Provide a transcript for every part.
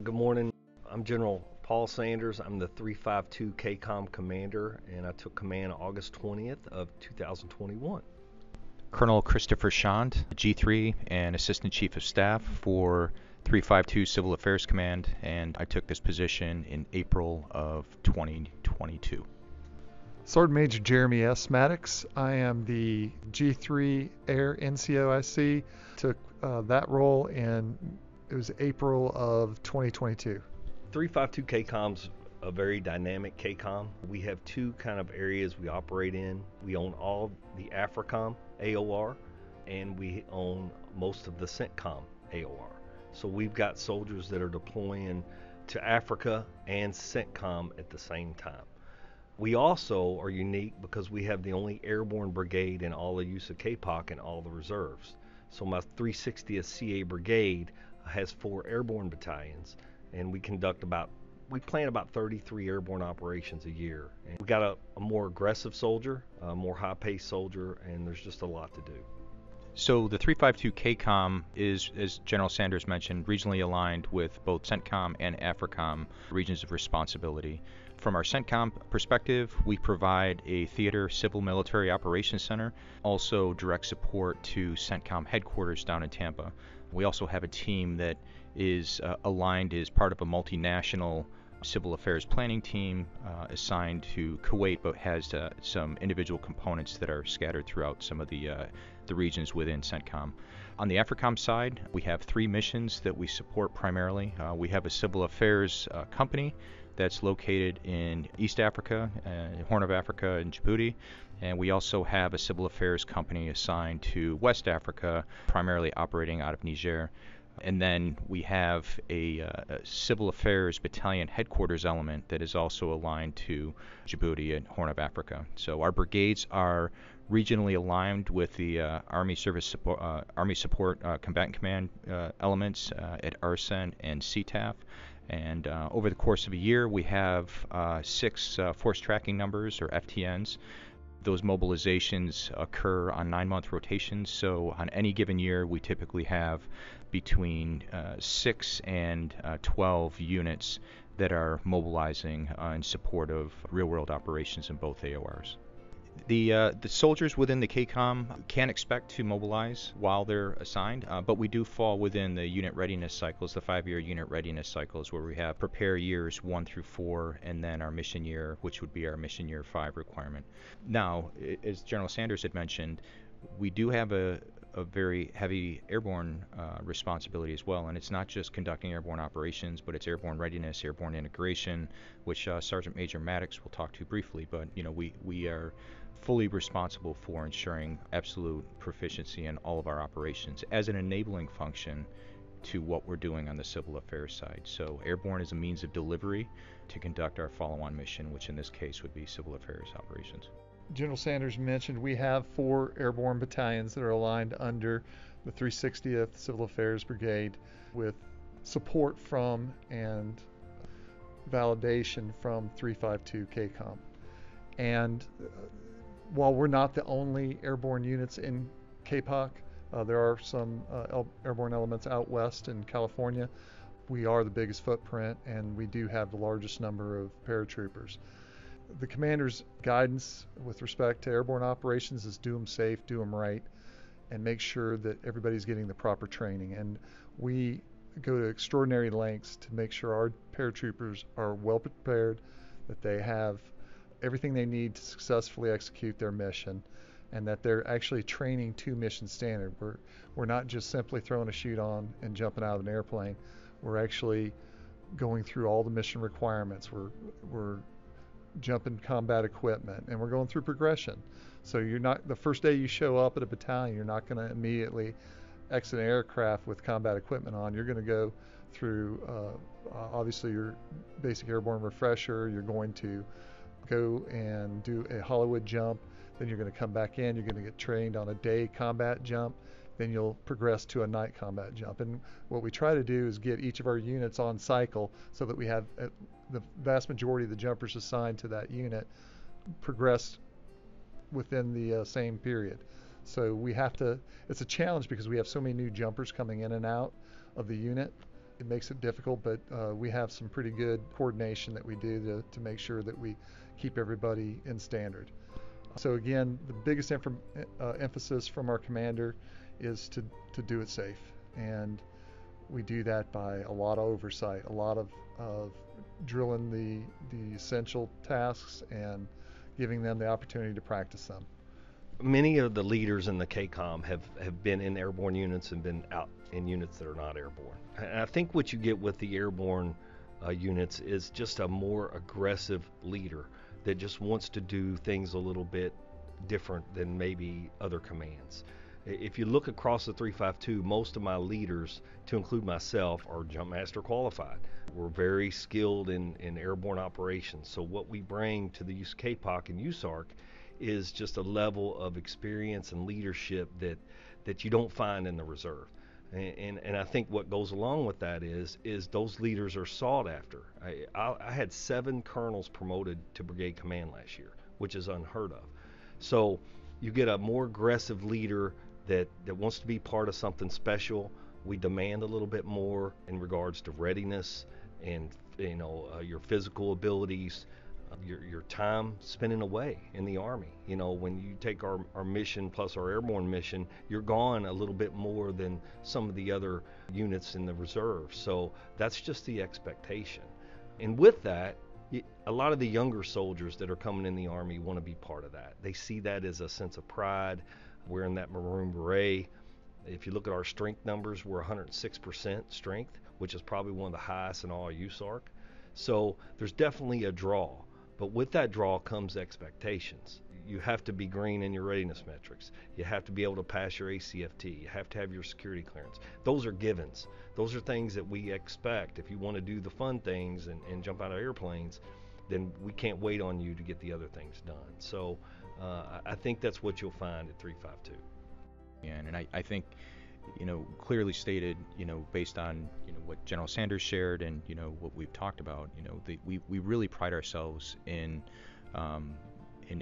Good morning. I'm General Paul Sanders. I'm the 352 KCOM commander, and I took command August 20th of 2021. Colonel Christopher Schond, G3 and Assistant Chief of Staff for 352 Civil Affairs Command, and I took this position in April of 2022. Sergeant Major Jeremy S. Maddox. I am the G3 Air NCOIC. Took that role in, it was April of 2022. 352 KCOM's a very dynamic KCOM. We have two kind of areas we operate in. We own all the AFRICOM AOR, and we own most of the CENTCOM AOR. So we've got soldiers that are deploying to Africa and CENTCOM at the same time. We also are unique because we have the only airborne brigade in all the use of KPOC and all the reserves. So my 360th CA brigade has 4 airborne battalions, and we plan about 33 airborne operations a year. And we got a more aggressive soldier, a more high-paced soldier, and there's just a lot to do. So the 352 KCOM is, as General Sanders mentioned, regionally aligned with both CENTCOM and AFRICOM regions of responsibility. From our CENTCOM perspective, we provide a theater civil military operations center, also direct support to CENTCOM headquarters down in Tampa. We also have a team that is aligned as part of a multinational civil affairs planning team assigned to Kuwait, but has some individual components that are scattered throughout some of the regions within CENTCOM. On the AFRICOM side, we have 3 missions that we support primarily. We have a civil affairs company that's located in East Africa, Horn of Africa, and Djibouti. And we also have a civil affairs company assigned to West Africa, primarily operating out of Niger. And then we have a civil affairs battalion headquarters element that is also aligned to Djibouti and Horn of Africa. So our brigades are regionally aligned with the Army Support Combatant Command elements at ARSEN and CTAF. And over the course of a year, we have 6 force tracking numbers, or FTNs. Those mobilizations occur on 9-month rotations, so on any given year, we typically have between 6 and 12 units that are mobilizing in support of real-world operations in both AORs. The soldiers within the KCOM can expect to mobilize while they're assigned, but we do fall within the unit readiness cycles, the 5-year unit readiness cycles, where we have prepare years 1 through 4, and then our mission year, which would be our mission year 5 requirement. Now, as General Sanders had mentioned, we do have a very heavy airborne responsibility as well, and it's not just conducting airborne operations, but it's airborne readiness, airborne integration, which Sergeant Major Maddox will talk to briefly. But we are fully responsible for ensuring absolute proficiency in all of our operations as an enabling function to what we're doing on the civil affairs side. So airborne is a means of delivery to conduct our follow-on mission, which in this case would be civil affairs operations. General Sanders mentioned we have 4 airborne battalions that are aligned under the 360th Civil Affairs Brigade with support from and validation from 352 KCOM. And while we're not the only airborne units in KPOC, there are some airborne elements out west in California. We are the biggest footprint, and we do have the largest number of paratroopers. The commander's guidance with respect to airborne operations is do them safe, do them right, and make sure that everybody's getting the proper training. And we go to extraordinary lengths to make sure our paratroopers are well prepared, that they have everything they need to successfully execute their mission, and that they're actually training to mission standard. We're not just simply throwing a chute on and jumping out of an airplane. We're actually going through all the mission requirements. We're jumping combat equipment, and we're going through progression. So you're not, the first day you show up at a battalion, you're not going to immediately exit an aircraft with combat equipment on. You're going to go through obviously your basic airborne refresher. You're going to go and do a Hollywood jump, then you're going to come back in, you're going to get trained on a day combat jump, then you'll progress to a night combat jump. And what we try to do is get each of our units on cycle so that we have the vast majority of the jumpers assigned to that unit progress within the same period. So we have to, it's a challenge because we have so many new jumpers coming in and out of the unit, It makes it difficult, but we have some pretty good coordination that we do to make sure that we keep everybody in standard. So again, the biggest emphasis from our commander is to do it safe, and we do that by a lot of oversight, a lot of drilling the essential tasks and giving them the opportunity to practice them. Many of the leaders in the KCOM have been in airborne units and been out in units that are not airborne. And I think what you get with the airborne units is just a more aggressive leader that just wants to do things a little bit different than maybe other commands. If you look across the 352, most of my leaders, to include myself, are jump master qualified. We're very skilled in airborne operations. So what we bring to the use of KPOC and USARC is just a level of experience and leadership that you don't find in the reserve. And I think what goes along with that is those leaders are sought after. I had 7 colonels promoted to brigade command last year, which is unheard of. So you get a more aggressive leader that wants to be part of something special. We demand a little bit more in regards to readiness and your physical abilities, your time spending away in the Army. When you take our mission plus our airborne mission, you're gone a little bit more than some of the other units in the reserve. So that's just the expectation. And with that, a lot of the younger soldiers that are coming in the Army want to be part of that. They see that as a sense of pride, wearing that maroon beret. If you look at our strength numbers, we're 106% strength, which is probably one of the highest in all USARC. So there's definitely a draw. But with that draw comes expectations. You have to be green in your readiness metrics. You have to be able to pass your ACFT. You have to have your security clearance. Those are givens. Those are things that we expect. If you want to do the fun things and jump out of airplanes, then we can't wait on you to get the other things done. So I think that's what you'll find at 352. Yeah, and I think, clearly stated, based on, what General Sanders shared and, what we've talked about, we really pride ourselves in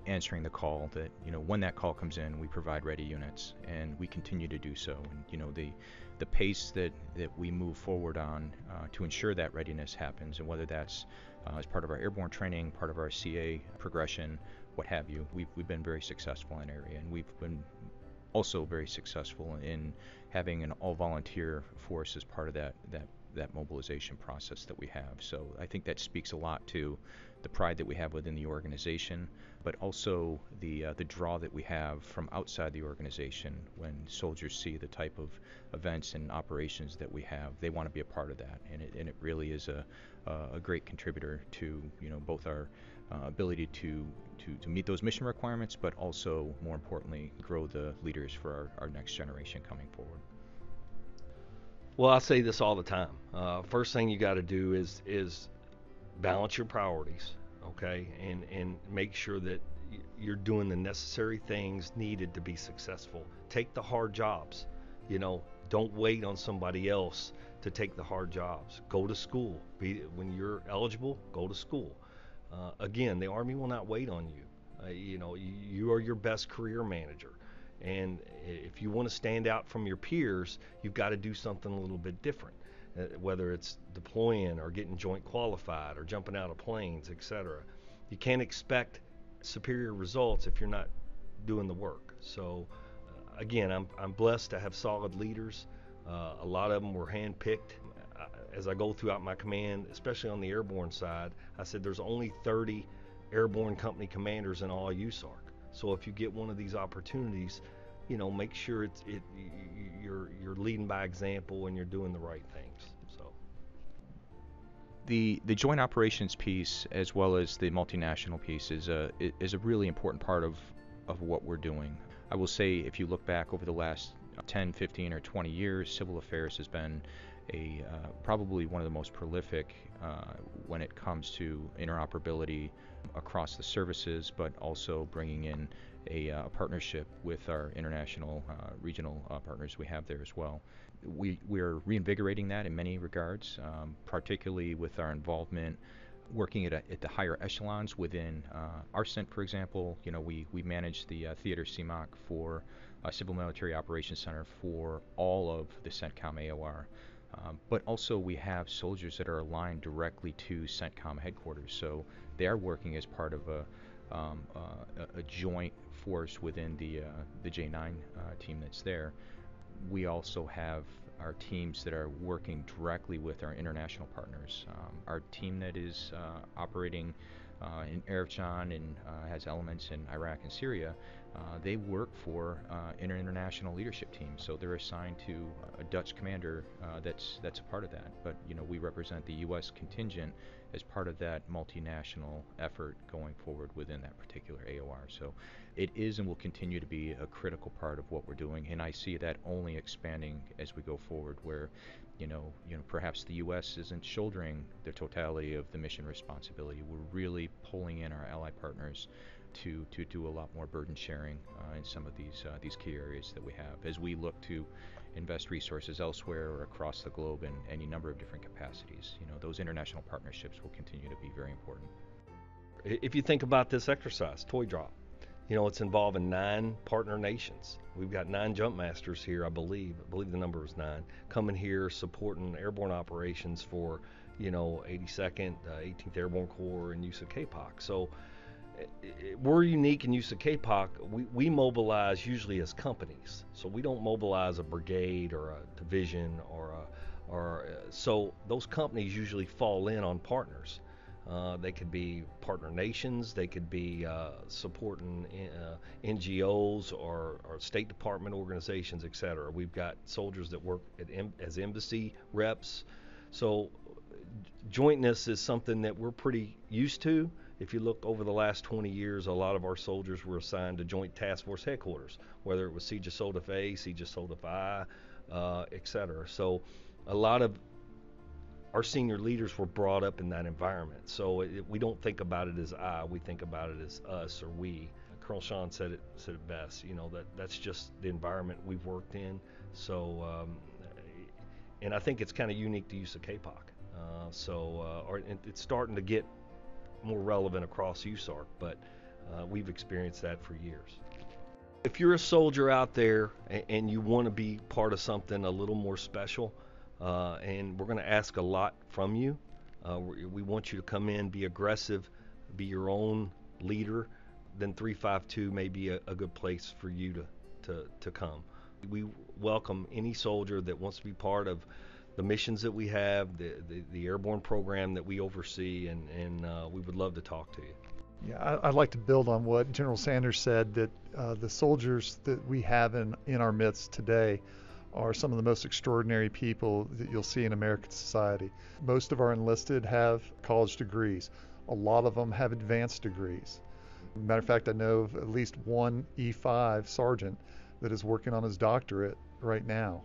answering the call that, when that call comes in, we provide ready units, and we continue to do so. And, the pace that we move forward on to ensure that readiness happens, and whether that's as part of our airborne training, part of our CA progression, what have you, we've been very successful in that area, and we've been also very successful in having an all-volunteer force as part of that mobilization process that we have. So I think that speaks a lot to the pride that we have within the organization, but also the draw that we have from outside the organization. When soldiers see the type of events and operations that we have, they want to be a part of that, and it really is a great contributor to both our ability to meet those mission requirements, but also, more importantly, grow the leaders for our next generation coming forward. Well, I say this all the time. First thing you got to do is balance your priorities, okay, and make sure that you're doing the necessary things needed to be successful. Take the hard jobs. Don't wait on somebody else to take the hard jobs. Go to school. When you're eligible, go to school. Again, the Army will not wait on you. You are your best career manager. And if you want to stand out from your peers, you've got to do something a little bit different, whether it's deploying or getting joint qualified or jumping out of planes, etc. You can't expect superior results if you're not doing the work. So again, I'm blessed to have solid leaders. A lot of them were handpicked. As I go throughout my command, especially on the airborne side, I said there's only 30 airborne company commanders in all USARC. So if you get one of these opportunities, make sure you're leading by example and you're doing the right things. So the joint operations piece, as well as the multinational piece, is a really important part of what we're doing. I will say, if you look back over the last 10, 15, or 20 years, civil affairs has been probably one of the most prolific when it comes to interoperability across the services, but also bringing in a partnership with our international regional partners we have there as well. We're reinvigorating that in many regards, particularly with our involvement working at the higher echelons within ARCENT, for example. We manage the theater CMOC for Civil Military Operations Center for all of the CENTCOM AOR. But also we have soldiers that are aligned directly to CENTCOM headquarters, so they are working as part of a joint force within the J9 team that's there. We also have our teams that are working directly with our international partners. Our team that is operating in Airborne and has elements in Iraq and Syria, they work for an international leadership team, so they're assigned to a Dutch commander that's a part of that. But we represent the U.S. contingent as part of that multinational effort going forward within that particular AOR. So it is and will continue to be a critical part of what we're doing, and I see that only expanding as we go forward, where perhaps the U.S. isn't shouldering the totality of the mission responsibility. We're really pulling in our ally partners to do a lot more burden sharing in some of these key areas that we have, as we look to invest resources elsewhere or across the globe in any number of different capacities. Those international partnerships will continue to be very important. If you think about this exercise, Toy Drop, it's involving 9 partner nations. We've got 9 jump masters here, I believe the number is 9, coming here supporting airborne operations for 82nd, 18th Airborne Corps and use of KPOC. So we're unique in use of KPOC. We mobilize usually as companies, so we don't mobilize a brigade or a division so those companies usually fall in on partners. They could be partner nations, they could be supporting NGOs or State Department organizations, etc. We've got soldiers that work as embassy reps. So jointness is something that we're pretty used to. If you look over the last 20 years, a lot of our soldiers were assigned to Joint Task Force headquarters, whether it was Siege SODIF A, Siege SODIF I, etc. So a lot of our senior leaders were brought up in that environment. So we don't think about it as I, we think about it as us or we. Colonel Schond said it best, that's just the environment we've worked in. So, and I think it's kind of unique to use of KPOC. It's starting to get more relevant across USARC, but we've experienced that for years. If you're a soldier out there and you want to be part of something a little more special, and we're going to ask a lot from you, we want you to come in, be aggressive, be your own leader, then 352 may be a good place for you to come. We welcome any soldier that wants to be part of the missions that we have, the airborne program that we oversee, and we would love to talk to you. Yeah, I'd like to build on what General Sanders said, that the soldiers that we have in our midst today are some of the most extraordinary people that you'll see in American society. Most of our enlisted have college degrees. A lot of them have advanced degrees. Matter of fact, I know of at least one E5 sergeant that is working on his doctorate right now.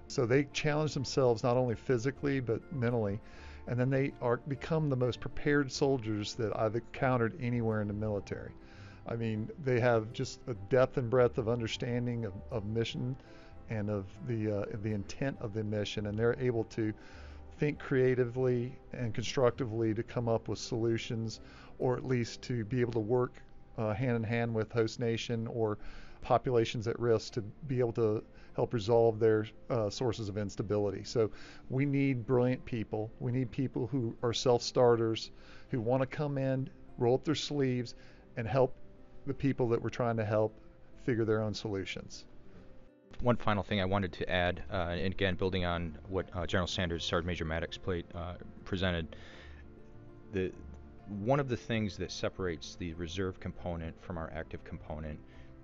So they challenge themselves not only physically but mentally, and then they become the most prepared soldiers that I've encountered anywhere in the military. I mean, they have just a depth and breadth of understanding of mission and of the intent of the mission, and they're able to think creatively and constructively to come up with solutions, or at least to be able to work hand in hand with host nation or populations at risk to be able to help resolve their sources of instability. So we need brilliant people. We need people who are self-starters, who want to come in, roll up their sleeves, and help the people that we're trying to help figure their own solutions. One final thing I wanted to add, and again, building on what General Sanders, Sergeant Major Maddox presented, one of the things that separates the reserve component from our active component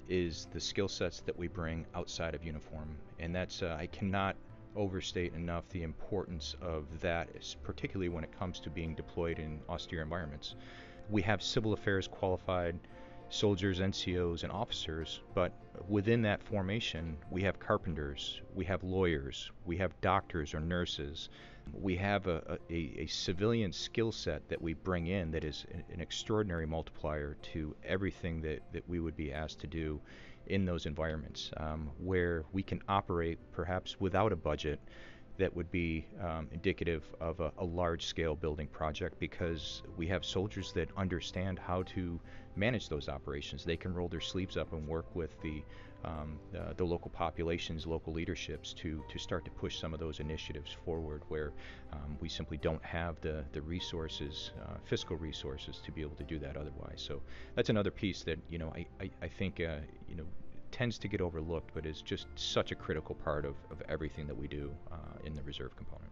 is the skill sets that we bring outside of uniform, and that's I cannot overstate enough the importance of that, particularly when it comes to being deployed in austere environments. We have civil affairs qualified soldiers, NCOs, and officers, but within that formation, we have carpenters, we have lawyers, we have doctors or nurses. We have a civilian skill set that we bring in that is an extraordinary multiplier to everything that we would be asked to do in those environments, where we can operate perhaps without a budget that would be indicative of a large-scale building project, because we have soldiers that understand how to manage those operations. They can roll their sleeves up and work with the local populations, local leaderships to start to push some of those initiatives forward, where we simply don't have the resources, fiscal resources, to be able to do that otherwise. So that's another piece that I think tends to get overlooked, but is just such a critical part of everything that we do in the reserve component.